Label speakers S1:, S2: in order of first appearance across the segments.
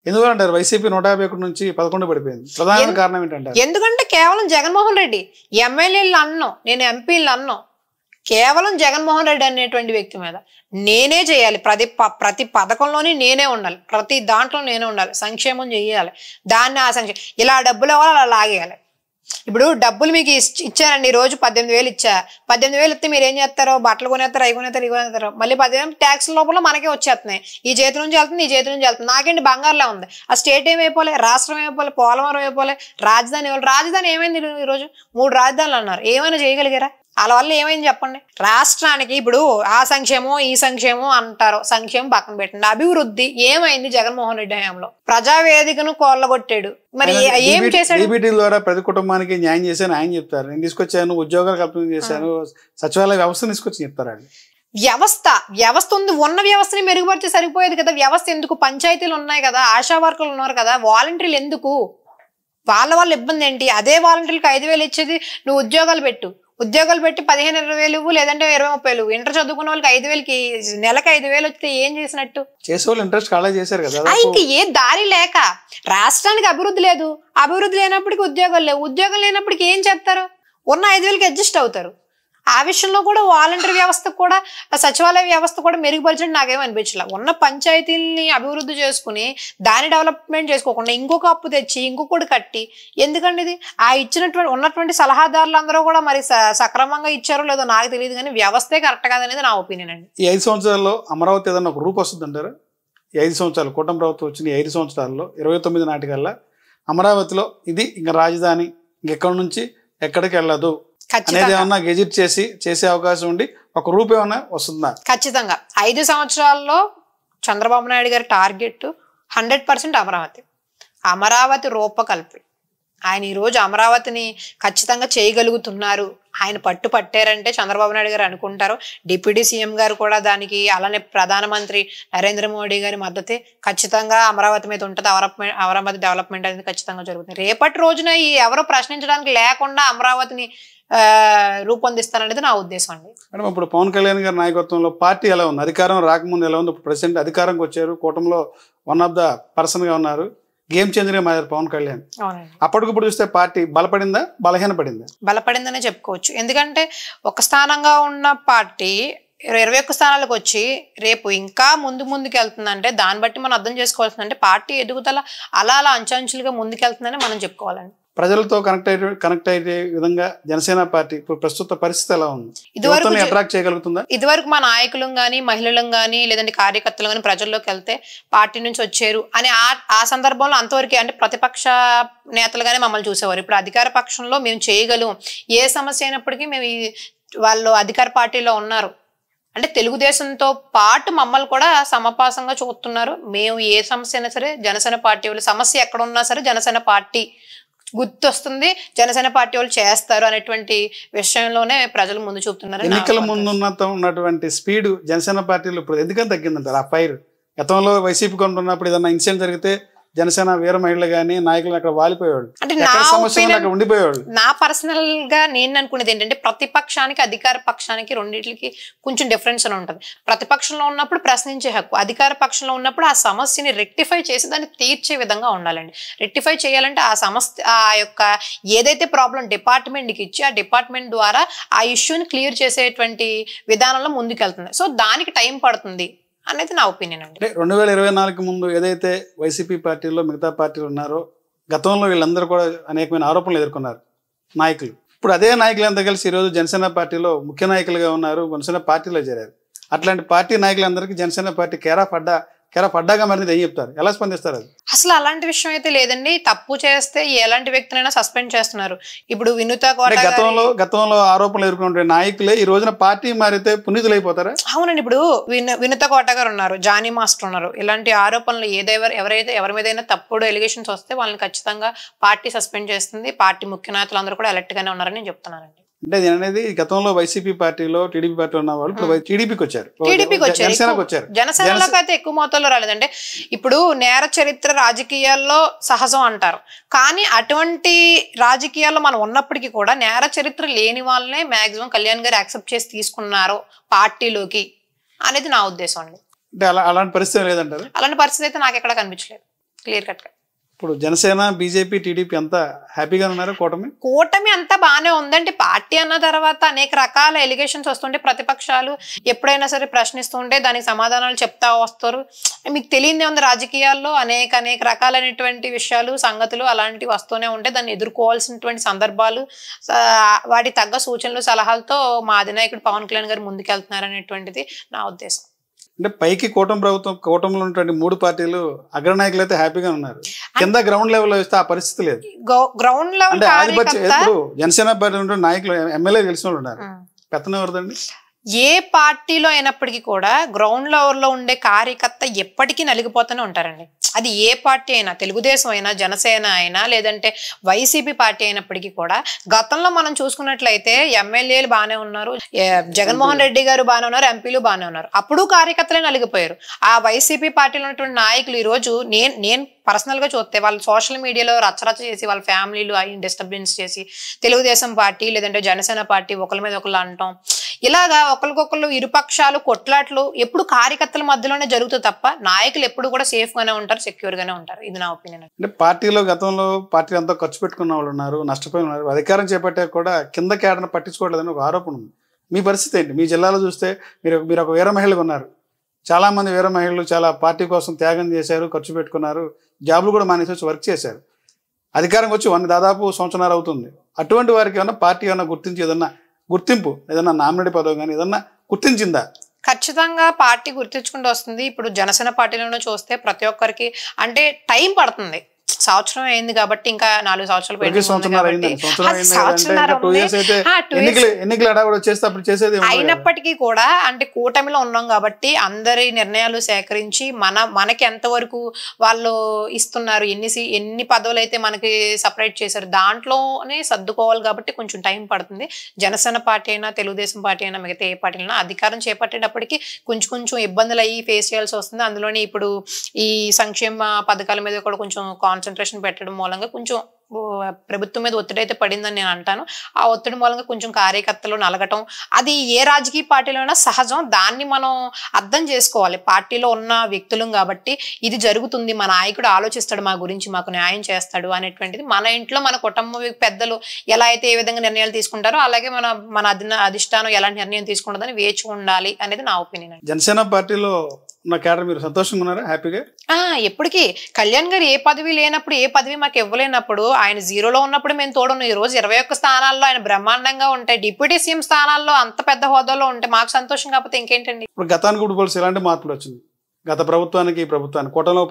S1: ఎందుకంటారు వైసీపీ 151 నుంచి 11 పడిపోయింది? ప్రధాన కారణం ఏంటంటారు?
S2: ఎందుకంటే కేవలం జగన్మోహన్ రెడ్డి ఎమ్మెల్యేలు అన్నాం, నేను ఎంపీలు అన్నాం, కేవలం జగన్మోహన్ రెడ్డి అనేటువంటి వ్యక్తి మీద నేనే చేయాలి, ప్రతి పథకంలోని నేనే ఉండాలి, ప్రతి దాంట్లో నేనే ఉండాలి, సంక్షేమం చేయాలి, దాన్ని ఆ సంక్షేమం ఇలా డబ్బులు ఇవ్వాలి, అలా లాగేయాలి. ఇప్పుడు డబ్బులు మీకు ఇచ్చారండి, రోజు 18,000 ఇచ్చా, 18,000 ఇస్తే మీరు ఏం చేస్తారో బట్టలు కొనేస్తారు, అవి కొనేస్తారు, ఇవి కొనేస్తారు, మళ్ళీ 10,000 ట్యాక్స్ లోపల మనకే వచ్చేస్తున్నాయి. ఈ చేతి నుంచి వెళ్తుంది, ఈ చేతి నుంచి వెళ్తుంది. నాకేంటి బంగారులో ఉంది. ఆ స్టేట్ ఏమైపోలే, రాష్ట్రం అయిపోలే, పోలవరం అయిపోలే, రాజధాని ఏమైంది? ఈరోజు 3 రాజధానులు అన్నారు, ఏమైనా చేయగలిగారా? వాళ్ళ వల్ల ఏమైంది చెప్పండి? రాష్ట్రానికి ఇప్పుడు ఆ సంక్షేమం ఈ సంక్షేమం అంటారు, సంక్షేమం పక్కన పెట్టండి, అభివృద్ధి ఏమైంది? జగన్మోహన్ రెడ్డి హయాంలో ప్రజావేదికను కోళ్ళగొట్టాడు, మరి ఏం చేశాడు?
S1: DBT ద్వారా ప్రతి కుటుంబానికి న్యాయం చేశాను ఆయన చెప్తారు. నేను తీసుకొచ్చాను, ఉద్యోగాలు కల్పన చేశాను, సచివాలయ వ్యవస్థను తీసుకొచ్చి చెప్తారు.
S2: వ్యవస్థ ఉంది, ఉన్న వ్యవస్థని మెరుగుపరిచి సరిపోయేది కదా. వ్యవస్థ ఎందుకు? పంచాయతీలు ఉన్నాయి కదా, ఆశా వర్కర్లు ఉన్నారు కదా, వాలంటీర్లు ఎందుకు? వాళ్ళ ఇబ్బంది ఏంటి? అదే వాలంటీర్లకు 5,000 ఇచ్చేది నువ్వు ఉద్యోగాలు పెట్టి 15,000-20,000 లేదంటే 20-30,000. ఇంటర్ చదువుకున్న వాళ్ళకి 5,000కి నెలకి 5,000 వస్తే ఏం చేసినట్టు?
S1: చేసేవాళ్ళు ఇంట్రెస్ట్ కాలే చేశారు కదా.
S2: ఇంక ఏ దారి లేక రాష్ట్రానికి అభివృద్ధి లేదు, అభివృద్ధి లేనప్పటికీ ఉద్యోగాలు లేవు, ఉద్యోగం లేనప్పటికీ ఏం చేస్తారు? ఉన్న 5,000కి అడ్జస్ట్ అవుతారు. ఆ విషయంలో కూడా వాలంటీర్ వ్యవస్థ కూడా, సచివాలయ వ్యవస్థ కూడా మెరుగుపరిచినట్టు నాకేమనిపించలే. ఉన్న పంచాయతీల్ని అభివృద్ధి చేసుకుని దాన్ని డెవలప్మెంట్ చేసుకోకుండా ఇంకొక అప్పు తెచ్చి ఇంకొకటి కట్టి ఎందుకండి ఇది? ఆ ఉన్నటువంటి సలహాదారులు అందరూ కూడా మరి సక్రమంగా ఇచ్చారో లేదో నాకు తెలియదు, కానీ వ్యవస్థే కరెక్ట్ కాదనేది నా ఒపీనియన్ అండి.
S1: ఈ 5 సంవత్సరాల్లో అమరావతి ఏదన్నా ఒక రూపు వస్తుంది అంటారా? ఈ 5 సంవత్సరాలు కూటమి ప్రభుత్వం వచ్చిన 5 సంవత్సరాల్లో 29 నాటికల్లా అమరావతిలో ఇది ఇంకా రాజధాని, ఇంకెక్కడి నుంచి ఎక్కడికి వెళ్ళదు అనేది ఏమన్నా గెజిట్ చేసే అవకాశం ఉండి ఒక రూపు ఏమన్నా వస్తుందా?
S2: ఖచ్చితంగా 5 సంవత్సరాల్లో చంద్రబాబు నాయుడు గారి టార్గెట్ 100% అమరావతి రూపకల్పి. ఆయన ఈరోజు అమరావతిని ఖచ్చితంగా చేయగలుగుతున్నారు, ఆయన పట్టారంటే చంద్రబాబు నాయుడు గారు అనుకుంటారు. డిప్యూటీ సీఎం గారు కూడా దానికి, అలానే ప్రధానమంత్రి నరేంద్ర మోడీ గారి మద్దతే ఖచ్చితంగా అమరావతి మీద ఉంటుంది. అమరావతి డెవలప్మెంట్ అనేది ఖచ్చితంగా జరుగుతుంది. రేపటి రోజున ఈ ఎవరో ప్రశ్నించడానికి లేకుండా అమరావతిని రూపొందిస్తారనేది నా ఉద్దేశం అండి.
S1: మేడం, ఇప్పుడు పవన్ కళ్యాణ్ గారి నాయకత్వంలో పార్టీ ఎలా ఉంది? అధికారం రాకముందు ఎలా ఉంది? ఇప్పుడు ప్రెసిడెంట్ అధికారంకి వచ్చారు, కూటమిలో వన్ ఆఫ్ ద పర్సన్ గా ఉన్నారు, గేమ్ చేంజర్ గా మారారు పవన్ కళ్యాణ్. అప్పటికిప్పుడు చూస్తే పార్టీ బలపడిందా, బలహీనపడిందా?
S2: బలపడిందనే చెప్పుకోవచ్చు. ఎందుకంటే ఒక స్థానంగా ఉన్న పార్టీ 21 స్థానాలకు వచ్చి రేపు ఇంకా ముందుకు వెళ్తుందంటే దాన్ని బట్టి మనం అర్థం చేసుకోవాల్సిందంటే పార్టీ ఎదుగుదల అలా అంచెలుగా ముందుకెళ్తుందని మనం చెప్పుకోవాలండి.
S1: ప్రజలతో కనెక్ట్ అయ్యే విధంగా జనసేన పార్టీ ఇప్పుడు ప్రస్తుత పరిస్థితి ఎలా ఉంది? అట్రాక్ట్ చేయగలుగుతుందా?
S2: ఇదివరకు మా నాయకులం గానీ, మహిళలం గానీ, లేదంటే కార్యకర్తలు గానీ ప్రజల్లోకి వెళ్తే పార్టీ నుంచి వచ్చారు అని ఆ సందర్భంలో అంతవరకు అంటే ప్రతిపక్ష నేతలుగానే మమ్మల్ని చూసేవారు. ఇప్పుడు అధికార పక్షంలో మేము చేయగలం, ఏ సమస్య అయినప్పటికీ మేము వాళ్ళు అధికార పార్టీలో ఉన్నారు అంటే తెలుగుదేశంతో పాటు మమ్మల్ని కూడా సమపాసంగా చూస్తున్నారు. మేము ఏ సమస్య అయినా సరే జనసేన పార్టీ వాళ్ళు, సమస్య ఎక్కడ ఉన్నా సరే జనసేన పార్టీ గుర్తొస్తుంది, జనసేన పార్టీ వాళ్ళు చేస్తారు అనేటువంటి విషయంలోనే ప్రజలు ముందు చూపుతున్నారు.
S1: ఎన్నికల ముందు ఉన్నటువంటి స్పీడ్ జనసేన పార్టీలో ఇప్పుడు ఎందుకని తగ్గిందంటారు? ఆ ఫైర్ గతంలో వైసీపీ కొంటున్నప్పుడు ఏదన్నా ఇన్సిడెంట్ జరిగితే జనసేన వీర మహిళలు గానీ నాయకులు అక్కడ వాలిపోయేవాళ్ళు, అంటే ఉండిపోయేవాళ్ళు.
S2: నా పర్సనల్ గా నేను అనుకునేది ఏంటంటే ప్రతిపక్షానికి అధికార పక్షానికి రెండింటికి కొంచెం డిఫరెన్స్ అని ఉంటుంది. ప్రతిపక్షంలో ఉన్నప్పుడు ప్రశ్నించే హక్కు, అధికార పక్షంలో ఉన్నప్పుడు ఆ సమస్యని రెక్టిఫై చేసి దాన్ని తీర్చే విధంగా ఉండాలండి. రెక్టిఫై చేయాలంటే ఆ సమస్య, ఆ యొక్క ఏదైతే ప్రాబ్లం డిపార్ట్మెంట్కి ఇచ్చి ఆ డిపార్ట్మెంట్ ద్వారా ఆ ఇష్యూని క్లియర్ చేసేటువంటి విధానంలో ముందుకెళ్తుంది. సో దానికి టైం పడుతుంది అనేది నా ఒపీనియన్ అండి.
S1: 2024 ముందు ఏదైతే వైసీపీ పార్టీలో మిగతా పార్టీలు ఉన్నారో గతంలో వీళ్ళందరూ కూడా అనేకమైన ఆరోపణలు ఎదుర్కొన్నారు నాయకులు. ఇప్పుడు అదే నాయకులు అంతా కలిసి ఈరోజు జనసేన పార్టీలో ముఖ్య నాయకులుగా ఉన్నారు, జనసేన పార్టీలో చేరారు. అట్లాంటి పార్టీ నాయకులందరికీ జనసేన పార్టీ కేరా పడ్డాగా మరి ఏం చెప్తారు? ఎలా స్పందిస్తారు? అది
S2: అసలు అలాంటి విషయం అయితే లేదండి. తప్పు చేస్తే ఎలాంటి వ్యక్తులైనా సస్పెండ్ చేస్తున్నారు. ఇప్పుడు
S1: గతంలో ఆరోపణలు ఎదుర్కొంటే నాయకులే ఈ రోజున పార్టీ మారితే పునీతులైపోతారా?
S2: అవునండి. ఇప్పుడు వినుత కోట గారు ఉన్నారు, జానీ మాస్టర్ ఉన్నారు. ఇలాంటి ఆరోపణలు ఎవరి మీదైనా తప్పుడు ఎలిగేషన్స్ వస్తే వాళ్ళని ఖచ్చితంగా పార్టీ సస్పెండ్ చేస్తుంది. పార్టీ ముఖ్య నేతలు అందరూ కూడా అలర్ట్ గానే ఉన్నారని నేను చెప్తున్నానండి.
S1: అంటే అనేది గతంలో వైసీపీ పార్టీలో టీడీపీ పార్టీలో ఉన్న వాళ్ళు ఇప్పుడు టీడీపీకి వచ్చారు.
S2: జనసేనలోకి అయితే ఎక్కువ మొత్తంలో రాలేదంటే ఇప్పుడు నేర చరిత్ర రాజకీయాల్లో సహజం అంటారు, కానీ అటువంటి రాజకీయాల్లో మనం ఉన్నప్పటికీ కూడా నేర చరిత్ర లేని వాళ్ళనే మాక్సిమం కళ్యాణ్ గారు యాక్సెప్ట్ చేసి తీసుకున్నారు పార్టీలోకి అనేది నా ఉద్దేశం అండి.
S1: అంటే అలాంటి పరిస్థితి లేదంటారు?
S2: అలాంటి పరిస్థితి అయితే నాకు ఎక్కడ కనిపించలేదు. క్లియర్ కట్ గా.
S1: ఇప్పుడు జనసేన, బీజేపీ, టీడీపీ అంతా హ్యాపీగా ఉన్నారు.
S2: కూటమి అంతా బాగానే ఉందండి. పార్టీ అన్న తర్వాత అనేక రకాల ఎలిగేషన్స్ వస్తుంటే ప్రతిపక్షాలు ఎప్పుడైనా సరే ప్రశ్నిస్తుంటే దానికి సమాధానాలు చెప్తా వస్తారు. మీకు తెలియదే ఉంది, రాజకీయాల్లో అనేక రకాలైనటువంటి విషయాలు, సంగతులు అలాంటివి వస్తూనే ఉంటే దాన్ని ఎదుర్కోవాల్సినటువంటి సందర్భాలు, వాటి తగ్గ సూచనలు, సలహాలతో మా అధినాయకుడు పవన్ కళ్యాణ్ గారు ముందుకెళ్తున్నారు అనేటువంటిది నా ఉద్దేశం.
S1: అంటే పైకి కూటమిలో ఉన్నటువంటి 3 పార్టీలు అగ్రనాయకులు అయితే హ్యాపీగా ఉన్నారు. కింద గ్రౌండ్ లెవెల్లో ఇస్తే ఆ పరిస్థితి లేదు.
S2: గ్రౌండ్ లెవెల్
S1: అంటే ఆధిపత్యం ఇప్పుడు జనసేన పార్టీ ఉంటే నాయకులు, ఎమ్మెల్యే గెలిచిన వాళ్ళు ఉన్నారు. పెత్తనం ఎవరిదండి?
S2: ఏ పార్టీలో అయినప్పటికీ కూడా గ్రౌండ్ లెవెల్ లో ఉండే కార్యకర్త ఎప్పటికీ నలిగిపోతూనే ఉంటారండి. అది ఏ పార్టీ అయినా, తెలుగుదేశం అయినా, జనసేన అయినా, లేదంటే వైసీపీ పార్టీ అయినప్పటికీ కూడా గతంలో మనం చూసుకున్నట్లయితే ఎమ్మెల్యేలు బాగానే ఉన్నారు, జగన్మోహన్ రెడ్డి గారు బాగానే ఉన్నారు, ఎంపీలు బాగానే ఉన్నారు, అప్పుడు కార్యకర్తలే నలిగిపోయారు. ఆ వైసీపీ పార్టీలో ఉన్నటువంటి నాయకులు ఈ రోజు నేను పర్సనల్ గా చూస్తే వాళ్ళు సోషల్ మీడియాలో రచ్చరచ్చ చేసి వాళ్ళ ఫ్యామిలీలు ఆయన డిస్టర్బెన్స్ చేసి తెలుగుదేశం పార్టీ లేదంటే జనసేన పార్టీ ఒకరి మీద ఒకళ్ళు అంటాం, ఇలాగా ఒకరికొకళ్ళు ఇరుపక్షాలు కొట్లాట్లు ఎప్పుడు కార్యకర్తల మధ్యలోనే జరుగుతుంది తప్ప నాయకులు ఎప్పుడు కూడా సేఫ్ గానే ఉంటారు, సెక్యూర్ గానే ఉంటారు. ఇది నా ఒపీనియన్.
S1: అంటే పార్టీలో గతంలో పార్టీ అంతా ఖర్చు పెట్టుకున్న వాళ్ళు ఉన్నారు, నష్టపోయిన ఉన్నారు, అధికారం చేపట్టాక కూడా కింద కేడను పట్టించుకోవట్లేదని ఒక ఆరోపణ ఉంది. మీ పరిస్థితి ఏంటి? మీ జిల్లాలో చూస్తే మీరు ఒక వీర మహిళగా ఉన్నారు. చాలా మంది వీర మహిళలు చాలా పార్టీ కోసం త్యాగం చేశారు, ఖర్చు పెట్టుకున్నారు, జాబ్లు కూడా మానేసి వచ్చి వర్క్ చేశారు. అధికారం వచ్చి దాదాపు సంవత్సరాలు అవుతుంది. అటువంటి వారికి ఏమన్నా పార్టీ ఏమన్నా గుర్తించి గుర్తింపు ఏదన్నా నామినేట్ పదవి కానీ ఏదన్నా గుర్తించిందా?
S2: ఖచ్చితంగా పార్టీ గుర్తించుకుంటూ వస్తుంది. ఇప్పుడు జనసేన పార్టీలోనే చూస్తే ప్రతి ఒక్కరికి అంటే టైం పడుతుంది. సంవత్సరం అయింది కాబట్టి ఇంకా 4 సంవత్సరాలు అయినప్పటికీ కూడా అంటే కూటమిలో ఉన్నాం కాబట్టి అందరి నిర్ణయాలు సేకరించి మనకి ఎంతవరకు వాళ్ళు ఇస్తున్నారు, ఎన్ని పదవులు అయితే మనకి సపరేట్ చేశారు దాంట్లోనే సర్దుకోవాలి కాబట్టి కొంచెం టైం పడుతుంది. జనసేన పార్టీ అయినా, తెలుగుదేశం పార్టీ అయినా, మిగతా ఏ పార్టీ అయినా అధికారం చేపట్టేటప్పటికి కొంచెం ఇబ్బందులు అయ్యి ఫేస్ చేయాల్సి వస్తుంది. అందులోని ఇప్పుడు ఈ సంక్షేమ పథకాల మీద కూడా కొంచెం కాన్సన్ట్రేషన్ పెట్టడం మూలంగా కొంచెం ప్రభుత్వం మీద ఒత్తిడి అయితే పడిందని నేను అంటాను. ఆ ఒత్తిడి మూలంగా కొంచెం కార్యకర్తలు నలగటం అది ఏ రాజకీయ పార్టీలో అయినా సహజం. దాన్ని మనం అర్థం చేసుకోవాలి. పార్టీలో ఉన్న వ్యక్తులం కాబట్టి ఇది జరుగుతుంది, మా నాయకుడు ఆలోచిస్తాడు, మా గురించి మాకు న్యాయం చేస్తాడు అనేటువంటిది మన ఇంట్లో మన కుటుంబ పెద్దలు ఎలా అయితే ఏ విధంగా నిర్ణయాలు తీసుకుంటారో అలాగే మన అధిష్టానం ఎలాంటి నిర్ణయం తీసుకుంటుందని వేచి ఉండాలి అనేది నా ఒపీనియన్.
S1: జనసేన పార్టీలో ఉన్న క్యాడర్ మీరు సంతోషంగా ఉన్నారా? హ్యాపీగా?
S2: ఎప్పటికీ కళ్యాణ్ గారు ఏ పదవి లేనప్పుడు, ఏ పదవి మాకు ఇవ్వలేనప్పుడు, ఆయన 0లో ఉన్నప్పుడు మేము తోడున్నాం. ఈ రోజు 21 స్థానాల్లో ఆయన బ్రహ్మాండంగా ఉంటాయి. డిప్యూటీ సీఎం స్థానాల్లో అంత పెద్ద హోదాలో ఉంటే మాకు సంతోషం కాకపోతే ఇంకేంటండి?
S1: ఇప్పుడు గతానికి కూడా పోల్సి ఎలాంటి మార్పులు వచ్చింది? గత ప్రభుత్వానికి ఈ ప్రభుత్వానికి కూటమిలో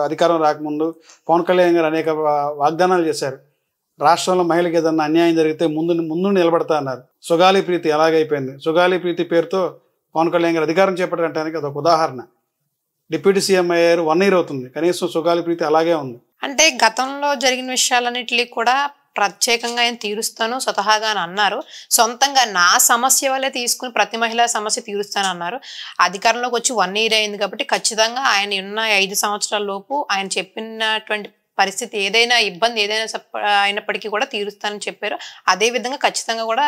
S1: అధికారం రాకముందు పవన్ కళ్యాణ్ గారు అనేక వాగ్దానాలు చేశారు. రాష్ట్రంలో మహిళకి ఏదన్నా అన్యాయం జరిగితే ముందు నిలబడతా అన్నారు. సుగాలి ప్రీతి అలాగైపోయింది. సుగాలి ప్రీతి పేరుతో పవన్ కళ్యాణ్ గారు అధికారం చేపట్టడానికి అదొక ఉదాహరణ. డిప్యూటీ సీఎం అయ్యారు, 1 year అవుతుంది, కనీసం సుగాలి ప్రీతి అలాగే ఉంది.
S2: అంటే గతంలో జరిగిన విషయాలన్నిటికీ కూడా ప్రత్యేకంగా ఆయన తీరుస్తాను స్వతహాగా అని అన్నారు. సొంతంగా నా సమస్య వల్లే తీసుకుని ప్రతి మహిళా సమస్య తీరుస్తాను అన్నారు. అధికారంలోకి వచ్చి 1 year అయింది కాబట్టి ఖచ్చితంగా ఆయన ఉన్న 5 సంవత్సరాల లోపు ఆయన చెప్పినటువంటి పరిస్థితి ఏదైనా ఇబ్బంది ఏదైనా అయినప్పటికీ కూడా తీరుస్తానని చెప్పారు. అదే విధంగా ఖచ్చితంగా కూడా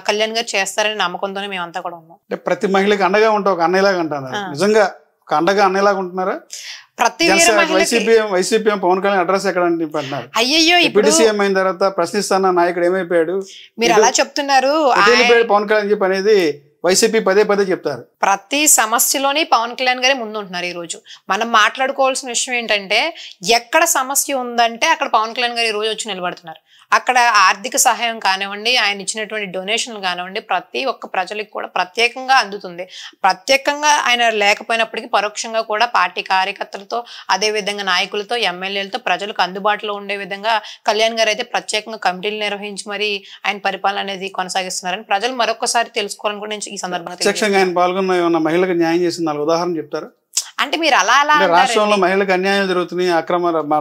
S2: కళ్యాణ్ గారు చేస్తారని నమ్మకంతోనే మేమంతా కూడా ఉన్నాం.
S1: అంటే ప్రతి మహిళకి అండగా ఉంటాం, ఒక అన్నయ్యలాగా అంటున్నారు. నిజంగా ఒక అండగా అన్నయ్యలాగా ఉంటున్నారా?
S2: ప్రతి
S1: వైసీపీ పవన్ కళ్యాణ్ అడ్రస్ ఎక్కడ అంటున్నారు?
S2: అయ్యో
S1: ఇప్పుడు సీఎం అయిన తర్వాత ప్రశ్నిస్తాన నాయకుడు ఏమైపోయాడు?
S2: మీరు అలా చెప్తున్నారు.
S1: పవన్ కళ్యాణ్ చెప్పి అనేది వైసీపీ పదే చెప్తారు.
S2: ప్రతి సమస్యలోని పవన్ కళ్యాణ్ గారే ముందు ఉంటున్నారు. ఈ రోజు మనం మాట్లాడుకోవాల్సిన విషయం ఏంటంటే ఎక్కడ సమస్య ఉందంటే అక్కడ పవన్ కళ్యాణ్ గారు ఈ రోజు వచ్చి నిలబడుతున్నారు. అక్కడ ఆర్థిక సహాయం కానివ్వండి, ఆయన ఇచ్చినటువంటి డొనేషన్లు కానివ్వండి, ప్రతి ఒక్క ప్రజలకు కూడా ప్రత్యేకంగా అందుతుంది. ప్రత్యేకంగా ఆయన లేకపోయినప్పటికీ పరోక్షంగా కూడా పార్టీ కార్యకర్తలతో, అదే విధంగా నాయకులతో, ఎమ్మెల్యేలతో ప్రజలకు అందుబాటులో ఉండే విధంగా కళ్యాణ్ గారు అయితే ప్రత్యేకంగా కమిటీలు నిర్వహించి మరి ఆయన పరిపాలన అనేది కొనసాగిస్తున్నారని ప్రజలు మరొకసారి తెలుసుకోవాలని కూడా నేను ఈ సందర్భంగా
S1: ఆయన పాల్గొన్న మహిళలకు న్యాయం చేసిన 4 ఉదాహరణ చెప్తారా?
S2: అంటే మీరు అలా
S1: రాష్ట్రంలో మహిళలకు అన్యాయం జరుగుతున్నాయి,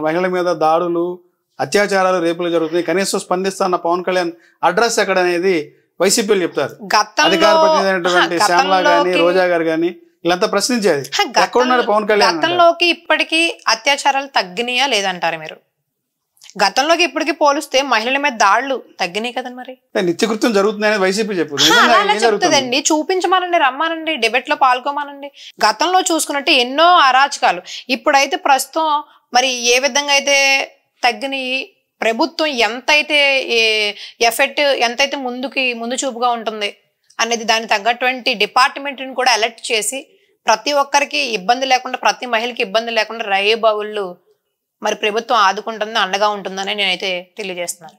S1: మహిళల మీద దాడులు, అత్యాచారాలు, రేపులు జరుగుతున్నాయి, కనీసం స్పందిస్తున్న పవన్ కళ్యాణ్ అడ్రస్ ఎక్కడ అనేది వైసీపీలు చెప్తారు. అధికార ప్రతినిధి శ్యామలా గాని, రోజా గారు గాని వీళ్ళంతా ప్రశ్నించేది ఎక్కడున్నాడు పవన్ కళ్యాణ్?
S2: గతంలోకి ఇప్పటికీ అత్యాచారాలు తగ్గినాయా లేదంటారు మీరు? గతంలోకి ఇప్పటికి పోలిస్తే మహిళల మీద దాడులు తగ్గినాయి కదండి. మరి
S1: నిత్యకృత్యం జరుగుతున్నాయని వైసీపీ
S2: చెప్తుందండి. చూపించమనండి, రమ్మానండి, డిబేట్ లో పాల్గొమానండి. గతంలో చూసుకున్నట్టు ఎన్నో అరాచకాలు. ఇప్పుడైతే ప్రస్తుతం మరి ఏ విధంగా అయితే తగ్గిన ప్రభుత్వం ఎంతైతే ఎఫెక్ట్ ఎంతైతే ముందు చూపుగా ఉంటుంది అనేది దానికి తగ్గటువంటి డిపార్ట్మెంట్ని కూడా అలర్ట్ చేసి ప్రతి ఒక్కరికి ఇబ్బంది లేకుండా, ప్రతి మహిళకి ఇబ్బంది లేకుండా రైబావుళ్ళు మరి ప్రభుత్వం ఆదుకుంటుంది, అండగా ఉంటుందని నేనైతే తెలియజేస్తున్నాను.